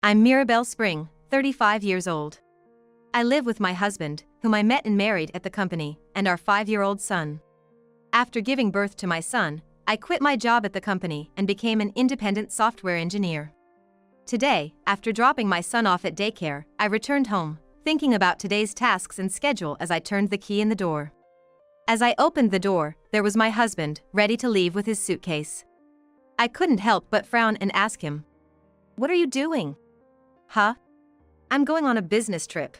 I'm Mirabelle Spring, 35 years old. I live with my husband, whom I met and married at the company, and our 5-year-old son. After giving birth to my son, I quit my job at the company and became an independent software engineer. Today, after dropping my son off at daycare, I returned home, thinking about today's tasks and schedule as I turned the key in the door. As I opened the door, there was my husband, ready to leave with his suitcase. I couldn't help but frown and ask him, "What are you doing?" "Huh? I'm going on a business trip."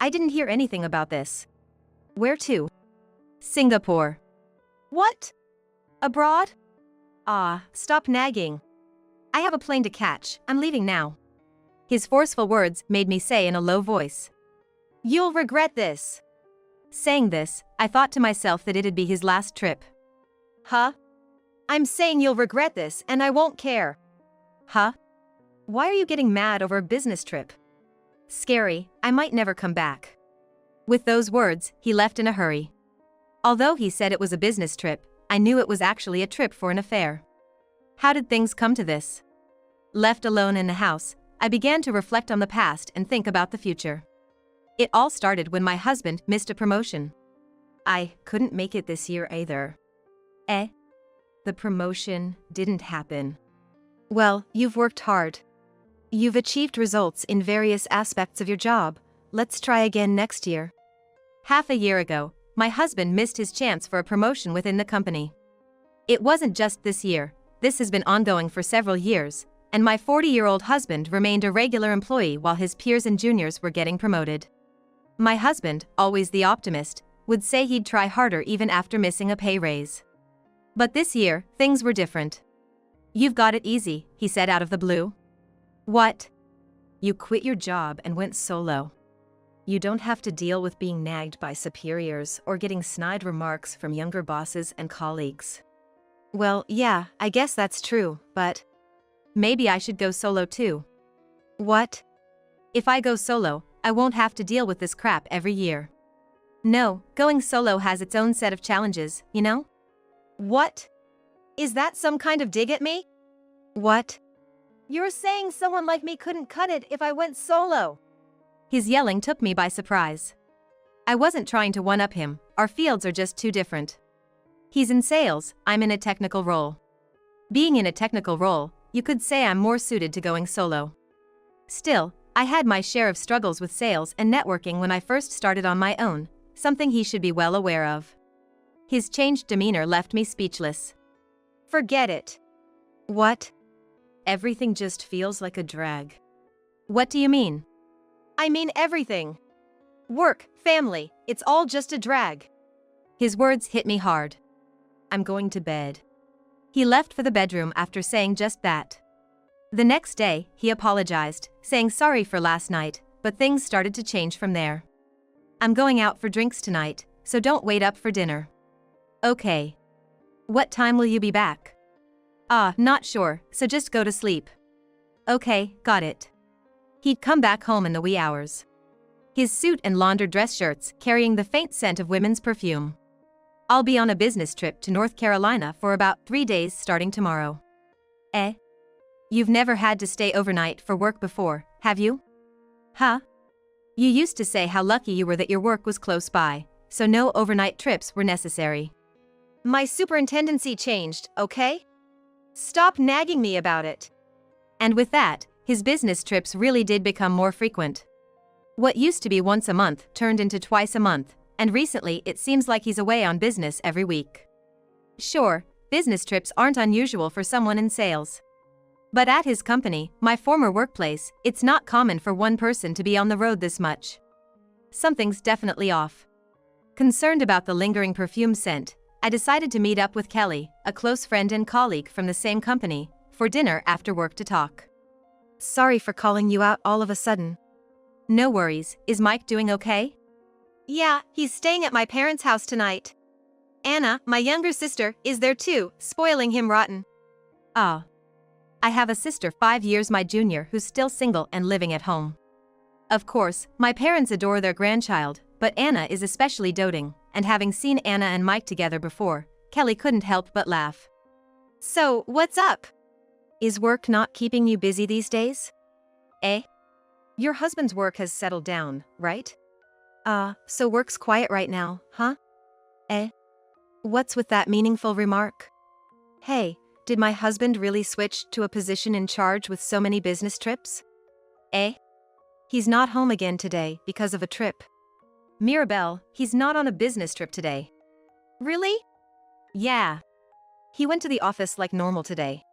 "I didn't hear anything about this." "Where to?" "Singapore." "What? Abroad?" "Ah, stop nagging. I have a plane to catch, I'm leaving now." His forceful words made me say in a low voice, "You'll regret this." Saying this, I thought to myself that it'd be his last trip. "Huh? I'm saying you'll regret this and I won't care." "Huh? Why are you getting mad over a business trip?" "Scary, I might never come back." With those words, he left in a hurry. Although he said it was a business trip, I knew it was actually a trip for an affair. How did things come to this? Left alone in the house, I began to reflect on the past and think about the future. It all started when my husband missed a promotion. I couldn't make it this year either. The promotion didn't happen. Well, you've worked hard. You've achieved results in various aspects of your job. Let's try again next year. Half a year ago, my husband missed his chance for a promotion within the company. It wasn't just this year, this has been ongoing for several years, and my 40-year-old husband remained a regular employee while his peers and juniors were getting promoted. My husband, always the optimist, would say he'd try harder even after missing a pay raise. But this year, things were different. "You've got it easy," he said out of the blue. "What?" "You quit your job and went solo. You don't have to deal with being nagged by superiors or getting snide remarks from younger bosses and colleagues." "Well, yeah, I guess that's true, but maybe I should go solo too." "What?" "If I go solo, I won't have to deal with this crap every year." "No, going solo has its own set of challenges, you know?" "What? Is that some kind of dig at me?" "What?" "You're saying someone like me couldn't cut it if I went solo." His yelling took me by surprise. I wasn't trying to one-up him, our fields are just too different. He's in sales, I'm in a technical role. Being in a technical role, you could say I'm more suited to going solo. Still, I had my share of struggles with sales and networking when I first started on my own, something he should be well aware of. His changed demeanor left me speechless. "Forget it." "What?" "Everything just feels like a drag." "What do you mean?" "I mean everything. Work, family, it's all just a drag." His words hit me hard. "I'm going to bed." He left for the bedroom after saying just that. The next day, he apologized, saying sorry for last night, but things started to change from there. "I'm going out for drinks tonight, so don't wait up for dinner." "Okay. What time will you be back?" Not sure, so just go to sleep." "Okay, got it." He'd come back home in the wee hours. His suit and laundered dress shirts carrying the faint scent of women's perfume. "I'll be on a business trip to North Carolina for about 3 days starting tomorrow." You've never had to stay overnight for work before, have you?" "Huh? You used to say how lucky you were that your work was close by, so no overnight trips were necessary." "My superintendency changed, okay? Stop nagging me about it." And with that, his business trips really did become more frequent. What used to be once a month turned into twice a month, and recently it seems like he's away on business every week. Sure, business trips aren't unusual for someone in sales. But at his company, my former workplace, it's not common for one person to be on the road this much. Something's definitely off. Concerned about the lingering perfume scent, I decided to meet up with Kelly, a close friend and colleague from the same company, for dinner after work to talk. "Sorry for calling you out all of a sudden." "No worries, is Mike doing okay?" "Yeah, he's staying at my parents' house tonight. Anna, my younger sister, is there too, spoiling him rotten." "Ah. I have a sister 5 years my junior who's still single and living at home. Of course, my parents adore their grandchild, but Anna is especially doting, and having seen Anna and Mike together before, Kelly couldn't help but laugh." "So, what's up? Is work not keeping you busy these days?" Eh? Your husband's work has settled down, right? So work's quiet right now, huh? Eh? What's with that meaningful remark? Hey, did my husband really switch to a position in charge with so many business trips? Eh? He's not home again today because of a trip. Mirabelle, he's not on a business trip today. Really? Yeah. He went to the office like normal today.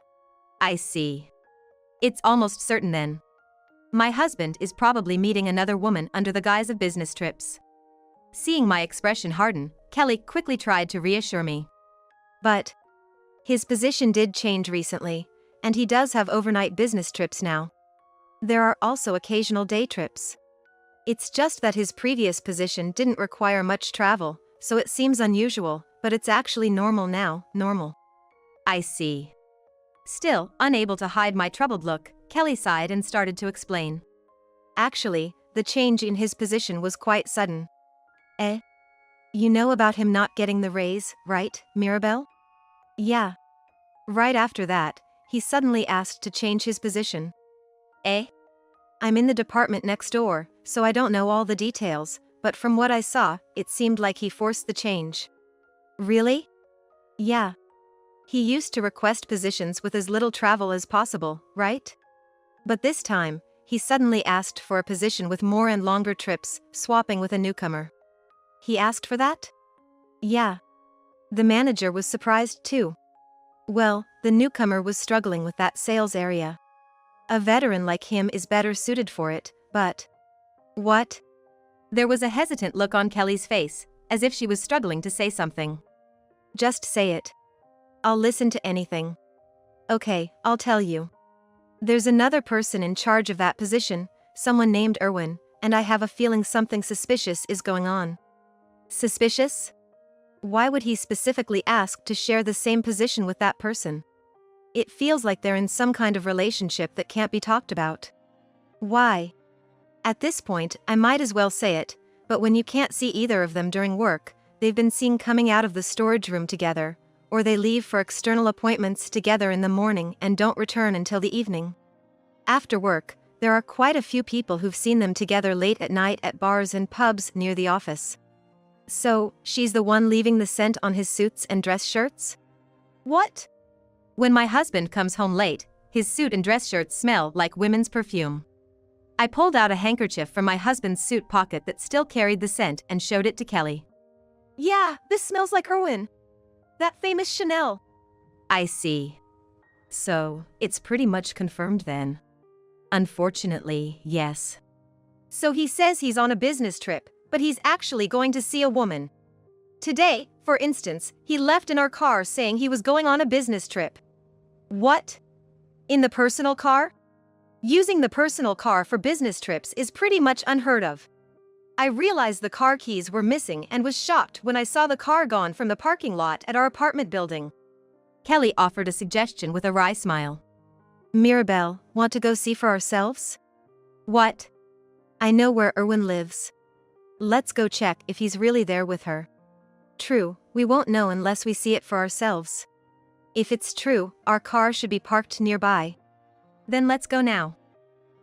I see. It's almost certain then. My husband is probably meeting another woman under the guise of business trips. Seeing my expression harden, Kelly quickly tried to reassure me. But his position did change recently, and he does have overnight business trips now. There are also occasional day trips. It's just that his previous position didn't require much travel, so it seems unusual, but it's actually normal now, normal. I see. Still, unable to hide my troubled look, Kelly sighed and started to explain. Actually, the change in his position was quite sudden. Eh? You know about him not getting the raise, right, Mirabelle? Yeah. Right after that, he suddenly asked to change his position. Eh? I'm in the department next door, so I don't know all the details, but from what I saw, it seemed like he forced the change. Really? Yeah. He used to request positions with as little travel as possible, right? But this time, he suddenly asked for a position with more and longer trips, swapping with a newcomer. He asked for that? Yeah. The manager was surprised too. Well, the newcomer was struggling with that sales area. A veteran like him is better suited for it, but... What? There was a hesitant look on Kelly's face, as if she was struggling to say something. Just say it. I'll listen to anything. Okay, I'll tell you. There's another person in charge of that position, someone named Erwin, and I have a feeling something suspicious is going on. Suspicious? Why would he specifically ask to share the same position with that person? It feels like they're in some kind of relationship that can't be talked about. Why? At this point, I might as well say it, but when you can't see either of them during work, they've been seen coming out of the storage room together, or they leave for external appointments together in the morning and don't return until the evening. After work, there are quite a few people who've seen them together late at night at bars and pubs near the office. So, she's the one leaving the scent on his suits and dress shirts? What? When my husband comes home late, his suit and dress shirts smell like women's perfume. I pulled out a handkerchief from my husband's suit pocket that still carried the scent and showed it to Kelly. Yeah, this smells like Erwin. That famous Chanel. I see. So, it's pretty much confirmed then. Unfortunately, yes. So he says he's on a business trip, but he's actually going to see a woman. Today, for instance, he left in our car saying he was going on a business trip. What? In the personal car? Using the personal car for business trips is pretty much unheard of. I realized the car keys were missing and was shocked when I saw the car gone from the parking lot at our apartment building. Kelly offered a suggestion with a wry smile. Mirabelle, want to go see for ourselves? What? I know where Erwin lives. Let's go check if he's really there with her. True, we won't know unless we see it for ourselves. If it's true, our car should be parked nearby. Then let's go now.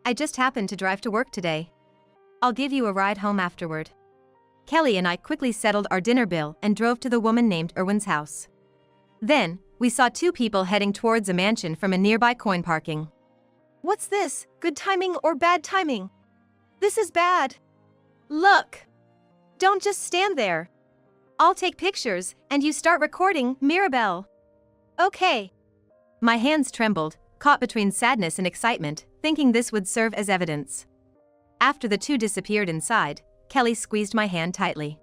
I just happened to drive to work today. I'll give you a ride home afterward. Kelly and I quickly settled our dinner bill and drove to the woman named Erwin's house. Then, we saw two people heading towards a mansion from a nearby coin parking. What's this? Good timing or bad timing? This is bad. Look! Don't just stand there. I'll take pictures, and you start recording, Mirabelle. Okay. My hands trembled, caught between sadness and excitement, thinking this would serve as evidence. After the two disappeared inside, Kelly squeezed my hand tightly.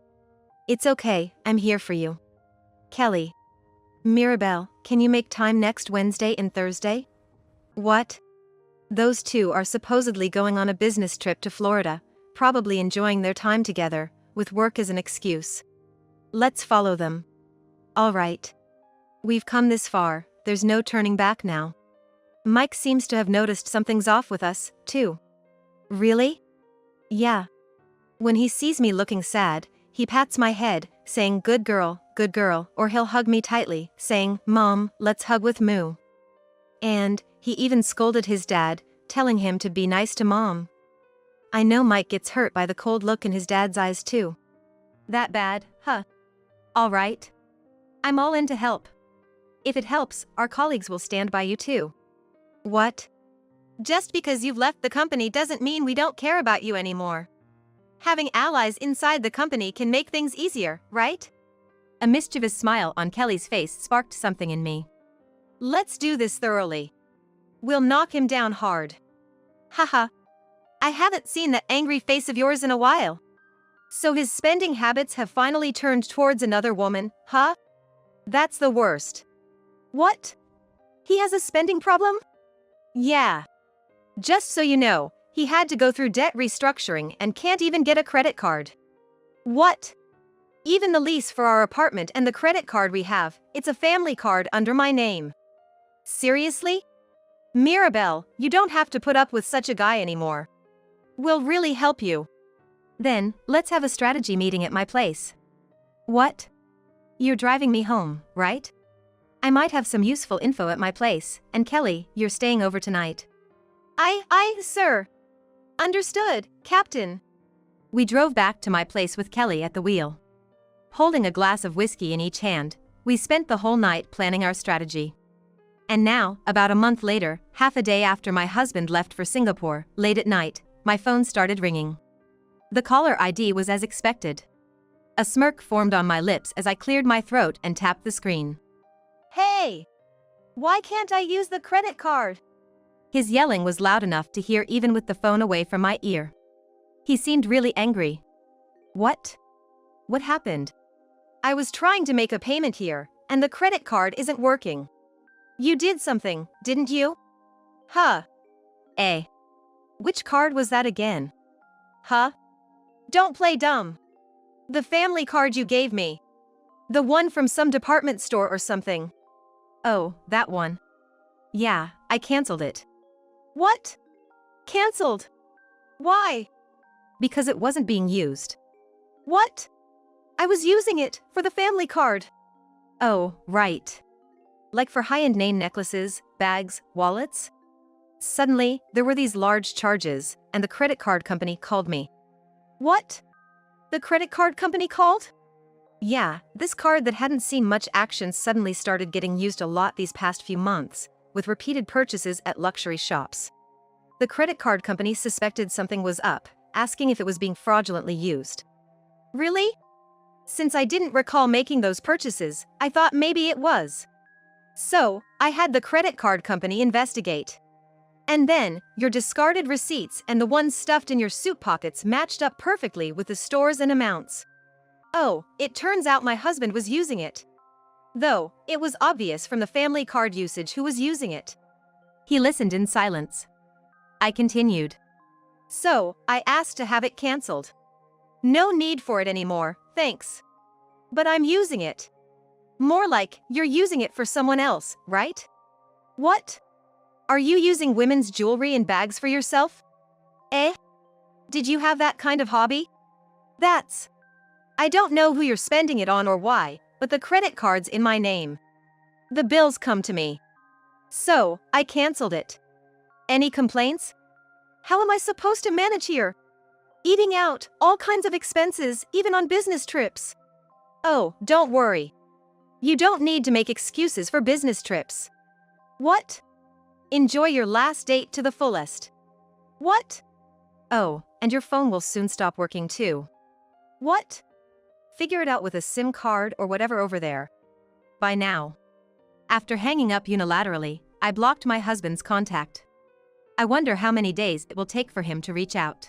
It's okay, I'm here for you. Kelly. Mirabelle, can you make time next Wednesday and Thursday? What? Those two are supposedly going on a business trip to Florida, probably enjoying their time together, with work as an excuse. Let's follow them. All right. We've come this far, there's no turning back now. Mike seems to have noticed something's off with us, too. Really? Yeah. When he sees me looking sad, he pats my head, saying good girl, or he'll hug me tightly, saying, Mom, let's hug with Moo. And he even scolded his dad, telling him to be nice to Mom. I know Mike gets hurt by the cold look in his dad's eyes too. That bad, huh? All right. I'm all in to help. If it helps, our colleagues will stand by you too. What? Just because you've left the company doesn't mean we don't care about you anymore. Having allies inside the company can make things easier, right? A mischievous smile on Kelly's face sparked something in me. Let's do this thoroughly. We'll knock him down hard. Haha. I haven't seen that angry face of yours in a while. So his spending habits have finally turned towards another woman, huh? That's the worst. What? He has a spending problem? Yeah. Just so you know, he had to go through debt restructuring and can't even get a credit card. What? Even the lease for our apartment and the credit card we have, it's a family card under my name. Seriously? Mirabelle, you don't have to put up with such a guy anymore. We'll really help you. Then, let's have a strategy meeting at my place. What? You're driving me home, right? I might have some useful info at my place, and Kelly, you're staying over tonight. Sir. Understood, Captain. We drove back to my place with Kelly at the wheel. Holding a glass of whiskey in each hand, we spent the whole night planning our strategy. And now, about a month later, half a day after my husband left for Singapore, late at night, my phone started ringing. The caller ID was as expected. A smirk formed on my lips as I cleared my throat and tapped the screen. Hey! Why can't I use the credit card? His yelling was loud enough to hear even with the phone away from my ear. He seemed really angry. What? What happened? I was trying to make a payment here, and the credit card isn't working. You did something, didn't you? Huh? Which card was that again? Huh? Don't play dumb. The family card you gave me. The one from some department store or something. Oh, that one. Yeah, I canceled it. What? Canceled? Why? Because it wasn't being used. What? I was using it for the family card. Oh, right. Like for high-end name necklaces, bags, wallets? Suddenly, there were these large charges, and the credit card company called me. What? The credit card company called? Yeah, this card that hadn't seen much action suddenly started getting used a lot these past few months, with repeated purchases at luxury shops. The credit card company suspected something was up, asking if it was being fraudulently used. Really? Since I didn't recall making those purchases, I thought maybe it was. So, I had the credit card company investigate. And then, your discarded receipts and the ones stuffed in your suit pockets matched up perfectly with the stores and amounts. Oh, it turns out my husband was using it. Though, it was obvious from the family card usage who was using it. He listened in silence. I continued. So, I asked to have it cancelled. No need for it anymore, thanks. But I'm using it. More like, you're using it for someone else, right? What? Are you using women's jewelry and bags for yourself? Did you have that kind of hobby? I don't know who you're spending it on or why, but the credit card's in my name. The bills come to me. So, I canceled it. Any complaints? How am I supposed to manage here? Eating out, all kinds of expenses, even on business trips. Oh, don't worry. You don't need to make excuses for business trips. What? Enjoy your last date to the fullest. What? Oh, and your phone will soon stop working too. What? Figure it out with a SIM card or whatever over there. By now. After hanging up unilaterally, I blocked my husband's contact. I wonder how many days it will take for him to reach out.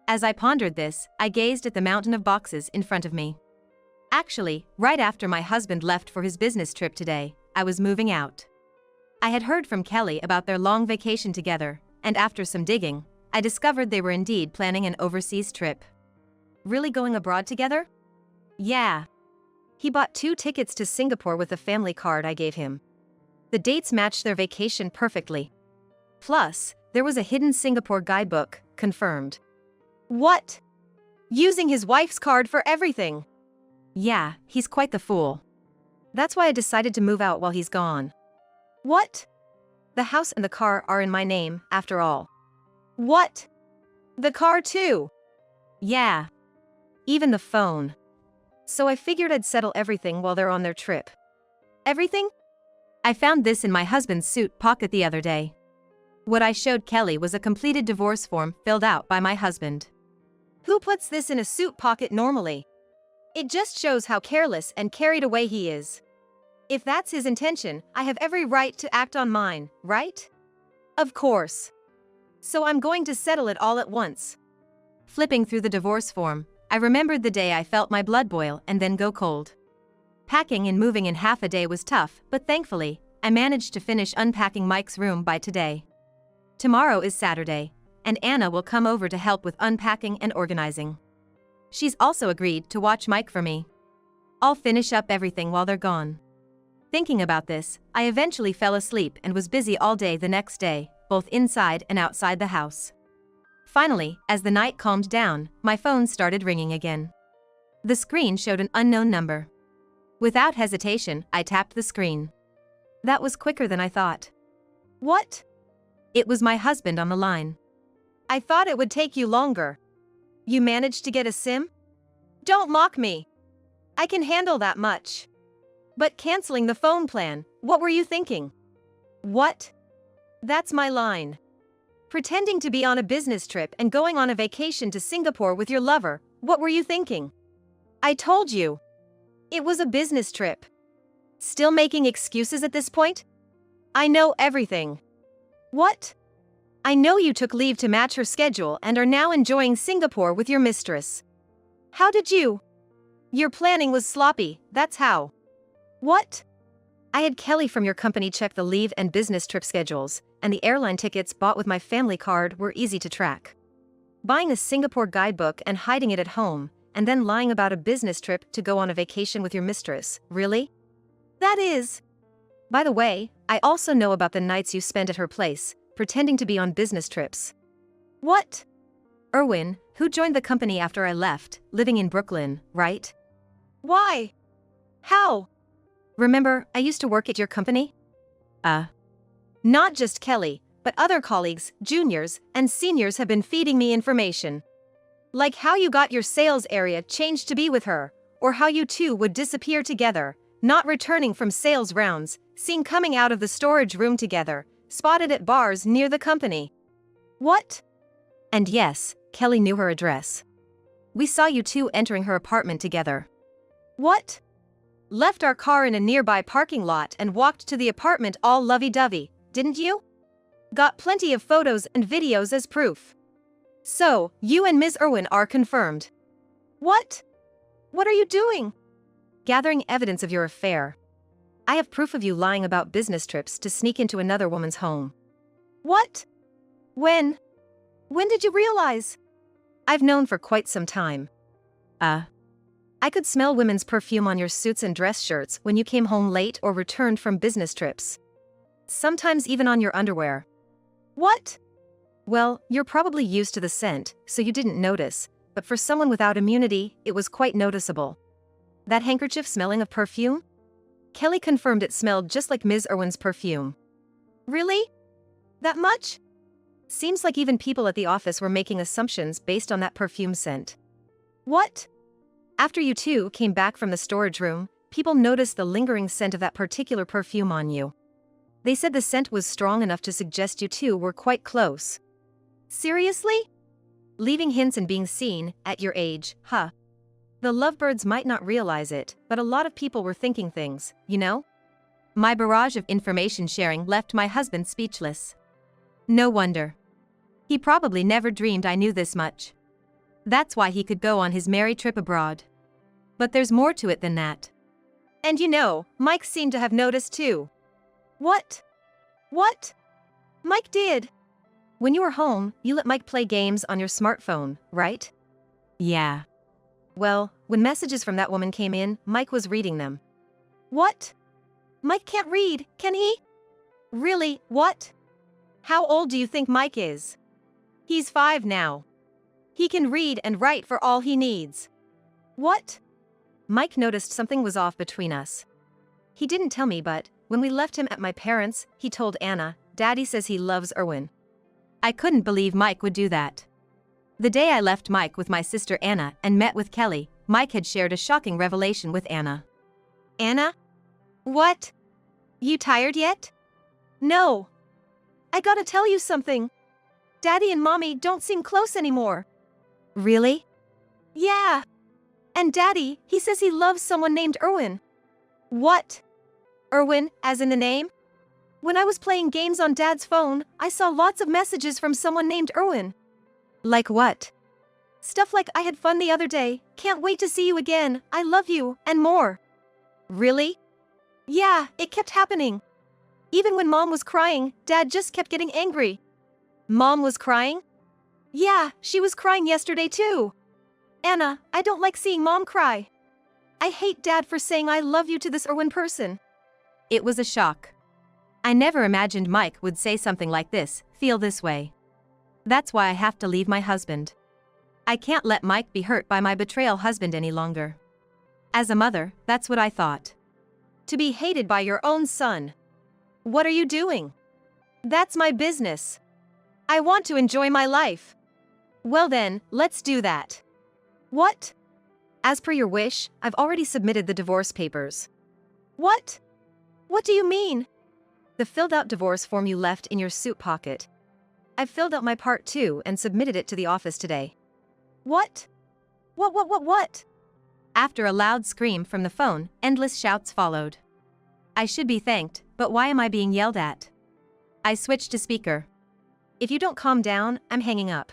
As I pondered this, I gazed at the mountain of boxes in front of me. Actually, right after my husband left for his business trip today, I was moving out. I had heard from Kelly about their long vacation together, and after some digging, I discovered they were indeed planning an overseas trip. Really going abroad together? Yeah. He bought 2 tickets to Singapore with the family card I gave him. The dates matched their vacation perfectly. Plus, there was a hidden Singapore guidebook, confirmed. What? Using his wife's card for everything? Yeah, he's quite the fool. That's why I decided to move out while he's gone. What? The house and the car are in my name, after all. What? The car too? Yeah. Even the phone. So I figured I'd settle everything while they're on their trip. Everything? I found this in my husband's suit pocket the other day. What I showed Kelly was a completed divorce form filled out by my husband. Who puts this in a suit pocket normally? It just shows how careless and carried away he is. If that's his intention, I have every right to act on mine, right? Of course. So I'm going to settle it all at once. Flipping through the divorce form, I remembered the day I felt my blood boil and then go cold. Packing and moving in half a day was tough, but thankfully, I managed to finish unpacking Mike's room by today. Tomorrow is Saturday, and Anna will come over to help with unpacking and organizing. She's also agreed to watch Mike for me. I'll finish up everything while they're gone. Thinking about this, I eventually fell asleep and was busy all day the next day, both inside and outside the house. Finally, as the night calmed down, my phone started ringing again. The screen showed an unknown number. Without hesitation, I tapped the screen. That was quicker than I thought. What? It was my husband on the line. I thought it would take you longer. You managed to get a SIM? Don't mock me. I can handle that much. But canceling the phone plan, what were you thinking? What? That's my line. Pretending to be on a business trip and going on a vacation to Singapore with your lover, what were you thinking? I told you. It was a business trip. Still making excuses at this point? I know everything. What? I know you took leave to match her schedule and are now enjoying Singapore with your mistress. How did you? Your planning was sloppy, that's how. What? I had Kelly from your company check the leave and business trip schedules, and the airline tickets bought with my family card were easy to track. Buying a Singapore guidebook and hiding it at home, and then lying about a business trip to go on a vacation with your mistress, really? That is. By the way, I also know about the nights you spent at her place, pretending to be on business trips. What? Erwin, who joined the company after I left, living in Brooklyn, right? Why? How? Remember, I used to work at your company? Not just Kelly, but other colleagues, juniors, and seniors have been feeding me information. Like how you got your sales area changed to be with her, or how you two would disappear together, not returning from sales rounds, seen coming out of the storage room together, spotted at bars near the company. What? And yes, Kelly knew her address. We saw you two entering her apartment together. What? Left our car in a nearby parking lot and walked to the apartment all lovey-dovey, didn't you? Got plenty of photos and videos as proof. So, you and Ms. Irwin are confirmed. What? What are you doing? Gathering evidence of your affair. I have proof of you lying about business trips to sneak into another woman's home. What? When? When did you realize? I've known for quite some time. I could smell women's perfume on your suits and dress shirts when you came home late or returned from business trips. Sometimes even on your underwear. What? Well, you're probably used to the scent, so you didn't notice, but for someone without immunity, it was quite noticeable. That handkerchief smelling of perfume? Kelly confirmed it smelled just like Ms. Irwin's perfume. Really? That much? Seems like even people at the office were making assumptions based on that perfume scent. What? After you two came back from the storage room, people noticed the lingering scent of that particular perfume on you. They said the scent was strong enough to suggest you two were quite close. Seriously? Leaving hints and being seen, at your age, huh? The lovebirds might not realize it, but a lot of people were thinking things, you know? My barrage of information sharing left my husband speechless. No wonder. He probably never dreamed I knew this much. That's why he could go on his merry trip abroad. But there's more to it than that. And you know, Mike seemed to have noticed too. What? What? Mike did. When you were home, you let Mike play games on your smartphone, right? Yeah. Well, when messages from that woman came in, Mike was reading them. What? Mike can't read, can he? Really, what? How old do you think Mike is? He's 5 now. He can read and write for all he needs. What? Mike noticed something was off between us. He didn't tell me, but when we left him at my parents', he told Anna, Daddy says he loves Erwin. I couldn't believe Mike would do that. The day I left Mike with my sister Anna and met with Kelly, Mike had shared a shocking revelation with Anna. Anna? What? You tired yet? No. I gotta tell you something. Daddy and Mommy don't seem close anymore. Really? Yeah. And Daddy, he says he loves someone named Erwin. What? Erwin, as in the name? When I was playing games on Dad's phone, I saw lots of messages from someone named Erwin. Like what? Stuff like I had fun the other day, can't wait to see you again, I love you, and more. Really? Yeah, it kept happening. Even when Mom was crying, Dad just kept getting angry. Mom was crying? Yeah, she was crying yesterday too. Anna, I don't like seeing Mom cry. I hate Dad for saying I love you to this Erwin person. It was a shock. I never imagined Mike would say something like this, feel this way. That's why I have to leave my husband. I can't let Mike be hurt by my betrayal husband any longer. As a mother, that's what I thought. To be hated by your own son. What are you doing? That's my business. I want to enjoy my life. Well then, let's do that. What? As per your wish, I've already submitted the divorce papers. What? What do you mean? The filled-out divorce form you left in your suit pocket. I've filled out my part too and submitted it to the office today. What? What? After a loud scream from the phone, endless shouts followed. I should be thanked, but why am I being yelled at? I switched to speaker. If you don't calm down, I'm hanging up.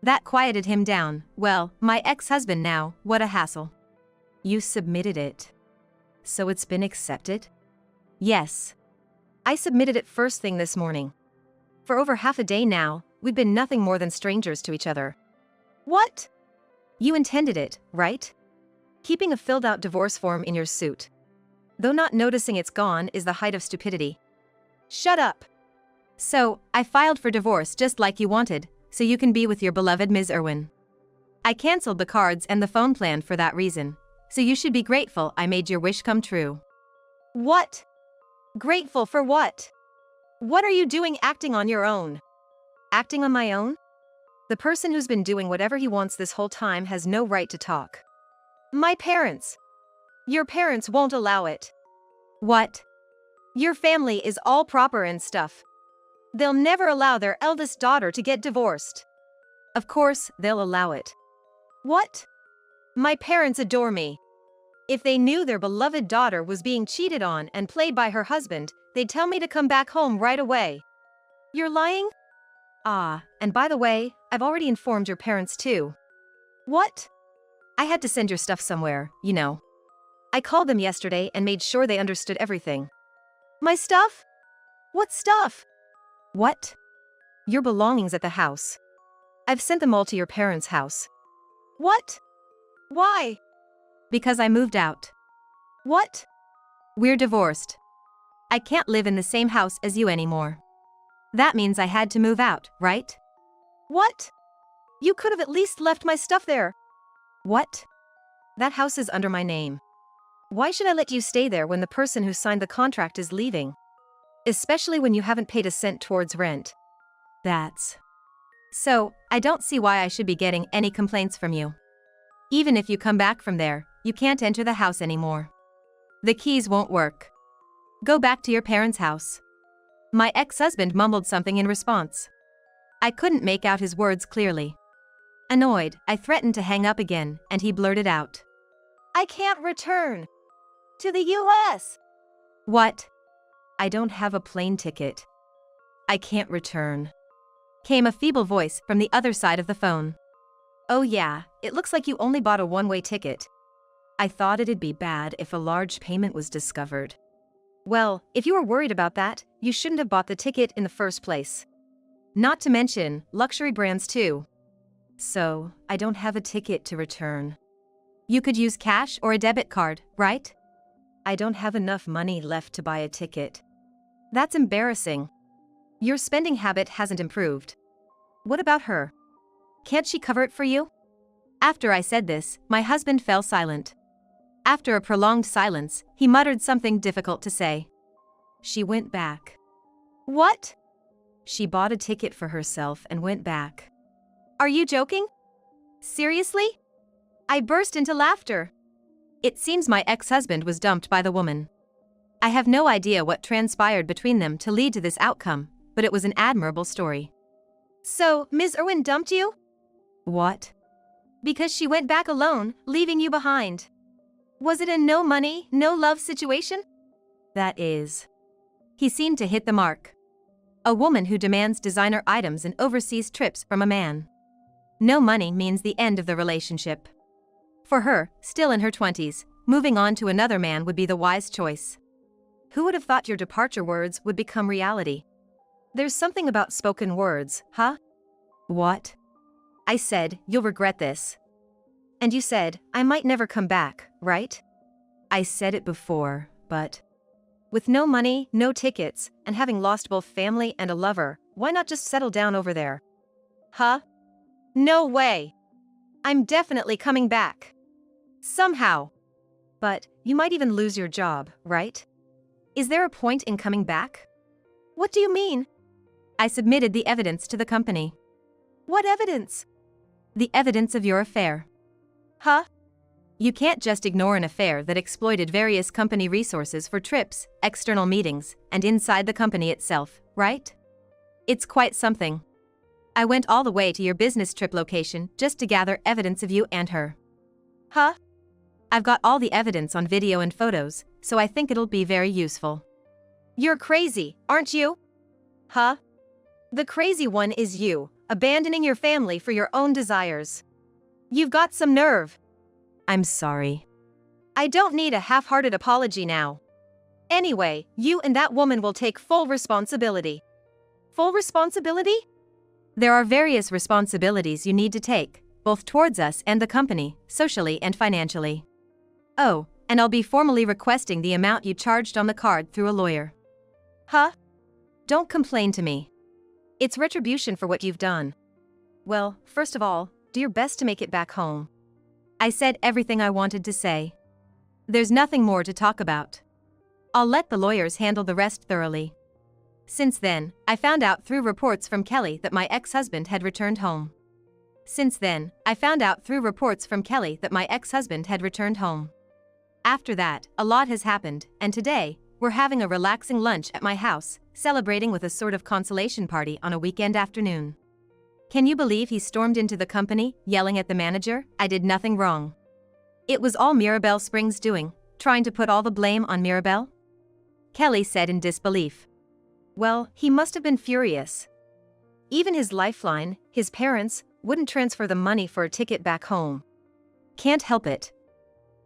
That quieted him down. Well, my ex-husband now, what a hassle. You submitted it. So it's been accepted? Yes. I submitted it first thing this morning. For over half a day now, we've been nothing more than strangers to each other. What? You intended it, right? Keeping a filled-out divorce form in your suit. Though not noticing it's gone is the height of stupidity. Shut up. So, I filed for divorce just like you wanted, so you can be with your beloved Ms. Erwin. I cancelled the cards and the phone plan for that reason, so you should be grateful I made your wish come true. What? Grateful for what? What are you doing acting on your own? Acting on my own? The person who's been doing whatever he wants this whole time has no right to talk. My parents. Your parents won't allow it. What? Your family is all proper and stuff. They'll never allow their eldest daughter to get divorced. Of course, they'll allow it. What? My parents adore me. If they knew their beloved daughter was being cheated on and played by her husband, they'd tell me to come back home right away. You're lying? Ah, and by the way, I've already informed your parents too. What? I had to send your stuff somewhere, you know. I called them yesterday and made sure they understood everything. My stuff? What stuff? What? Your belongings at the house. I've sent them all to your parents' house. What? Why? Because I moved out. What? We're divorced. I can't live in the same house as you anymore. That means I had to move out, right? What? You could have at least left my stuff there. What? That house is under my name. Why should I let you stay there when the person who signed the contract is leaving? Especially when you haven't paid a cent towards rent. That's... So, I don't see why I should be getting any complaints from you. Even if you come back from there, you can't enter the house anymore. The keys won't work. Go back to your parents' house. My ex-husband mumbled something in response. I couldn't make out his words clearly. Annoyed, I threatened to hang up again, and he blurted out. I can't return. To the US. What? I don't have a plane ticket. I can't return. Came a feeble voice from the other side of the phone. Oh yeah, it looks like you only bought a one-way ticket. I thought it'd be bad if a large payment was discovered. Well, if you were worried about that, you shouldn't have bought the ticket in the first place. Not to mention, luxury brands too. So, I don't have a ticket to return. You could use cash or a debit card, right? I don't have enough money left to buy a ticket. That's embarrassing. Your spending habit hasn't improved. What about her? Can't she cover it for you? After I said this, my husband fell silent. After a prolonged silence, he muttered something difficult to say. She went back. What? She bought a ticket for herself and went back. Are you joking? Seriously? I burst into laughter. It seems my ex-husband was dumped by the woman. I have no idea what transpired between them to lead to this outcome, but it was an admirable story. So, Ms. Irwin dumped you? What? Because she went back alone, leaving you behind. Was it a no money, no love situation? That is. He seemed to hit the mark. A woman who demands designer items and overseas trips from a man. No money means the end of the relationship. For her, still in her 20s, moving on to another man would be the wise choice. Who would have thought your departure words would become reality? There's something about spoken words, huh? What? I said, you'll regret this. And you said, I might never come back, right? I said it before, but... With no money, no tickets, and having lost both family and a lover, why not just settle down over there? Huh? No way! I'm definitely coming back. Somehow. But you might even lose your job, right? Is there a point in coming back? What do you mean? I submitted the evidence to the company. What evidence? The evidence of your affair. Huh? You can't just ignore an affair that exploited various company resources for trips, external meetings, and inside the company itself, right? It's quite something. I went all the way to your business trip location just to gather evidence of you and her. Huh? I've got all the evidence on video and photos, so I think it'll be very useful. You're crazy, aren't you? Huh? The crazy one is you, abandoning your family for your own desires. You've got some nerve. I'm sorry. I don't need a half-hearted apology now. Anyway, you and that woman will take full responsibility. Full responsibility? There are various responsibilities you need to take, both towards us and the company, socially and financially. Oh, and I'll be formally requesting the amount you charged on the card through a lawyer. Huh? Don't complain to me. It's retribution for what you've done. Well, first of all, do your best to make it back home. I said everything I wanted to say. There's nothing more to talk about. I'll let the lawyers handle the rest thoroughly. Since then, I found out through reports from Kelly that my ex-husband had returned home. After that, a lot has happened, and today, we're having a relaxing lunch at my house, celebrating with a sort of consolation party on a weekend afternoon. Can you believe he stormed into the company, yelling at the manager, I did nothing wrong? It was all Mirabelle Spring's doing, trying to put all the blame on Mirabelle? Kelly said in disbelief. Well, he must have been furious. Even his lifeline, his parents, wouldn't transfer the money for a ticket back home. Can't help it.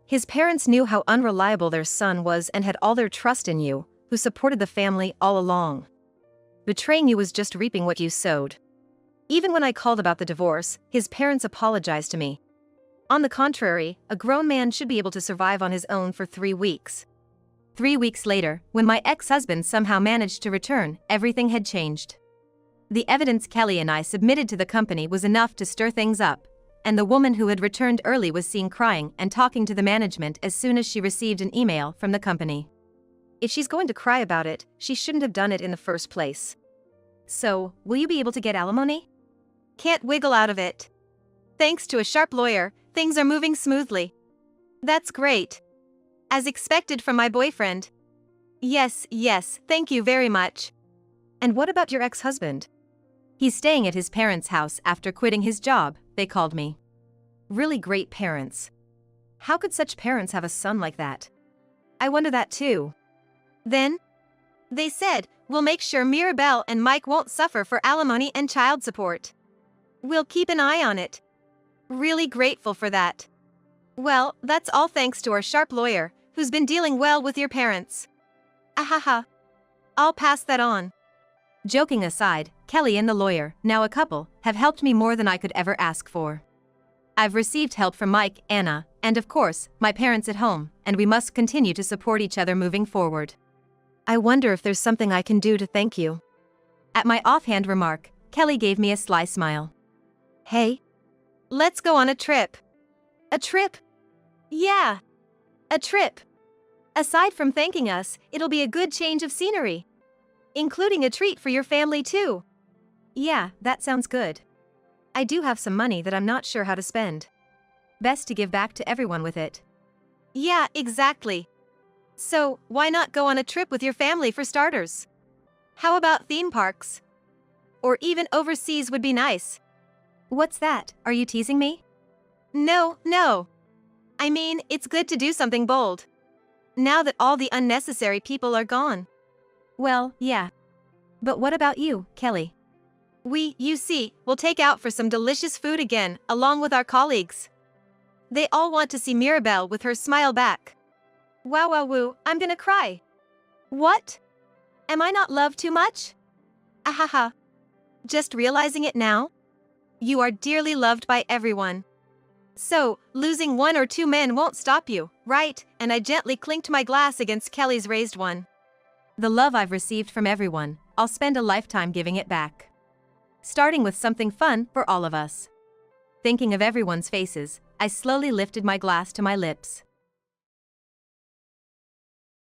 His parents knew how unreliable their son was and had all their trust in you, who supported the family all along. Betraying you was just reaping what you sowed. Even when I called about the divorce, his parents apologized to me. On the contrary, a grown man should be able to survive on his own for 3 weeks. 3 weeks later, when my ex-husband somehow managed to return, everything had changed. The evidence Kelly and I submitted to the company was enough to stir things up, and the woman who had returned early was seen crying and talking to the management as soon as she received an email from the company. If she's going to cry about it, she shouldn't have done it in the first place. So, will you be able to get alimony? Can't wiggle out of it. Thanks to a sharp lawyer, things are moving smoothly. That's great. As expected from my boyfriend. Yes, thank you very much. And what about your ex-husband? He's staying at his parents' house after quitting his job, they called me. Really great parents. How could such parents have a son like that? I wonder that too. Then? They said, we'll make sure Mirabelle and Mike won't suffer for alimony and child support. We'll keep an eye on it. Really grateful for that. Well, that's all thanks to our sharp lawyer, who's been dealing well with your parents. Ahaha. I'll pass that on. Joking aside, Kelly and the lawyer, now a couple, have helped me more than I could ever ask for. I've received help from Mike, Anna, and of course, my parents at home, and we must continue to support each other moving forward. I wonder if there's something I can do to thank you. At my offhand remark, Kelly gave me a sly smile. Hey, let's go on a trip. A trip? Yeah, a trip. Aside from thanking us, it'll be a good change of scenery. Including a treat for your family too. Yeah, that sounds good. I do have some money that I'm not sure how to spend. Best to give back to everyone with it. Yeah, exactly. So, why not go on a trip with your family for starters? How about theme parks? Or even overseas would be nice. What's that? Are you teasing me? No, no. I mean, it's good to do something bold. Now that all the unnecessary people are gone. Well, yeah. But what about you, Kelly? You see, will take out for some delicious food again, along with our colleagues. They all want to see Mirabelle with her smile back. Wow, wow, woo, I'm gonna cry. What? Am I not loved too much? Ahaha. Just realizing it now? You are dearly loved by everyone. So, losing one or two men won't stop you, right? And I gently clinked my glass against Kelly's raised one. The love I've received from everyone, I'll spend a lifetime giving it back. Starting with something fun for all of us. Thinking of everyone's faces, I slowly lifted my glass to my lips.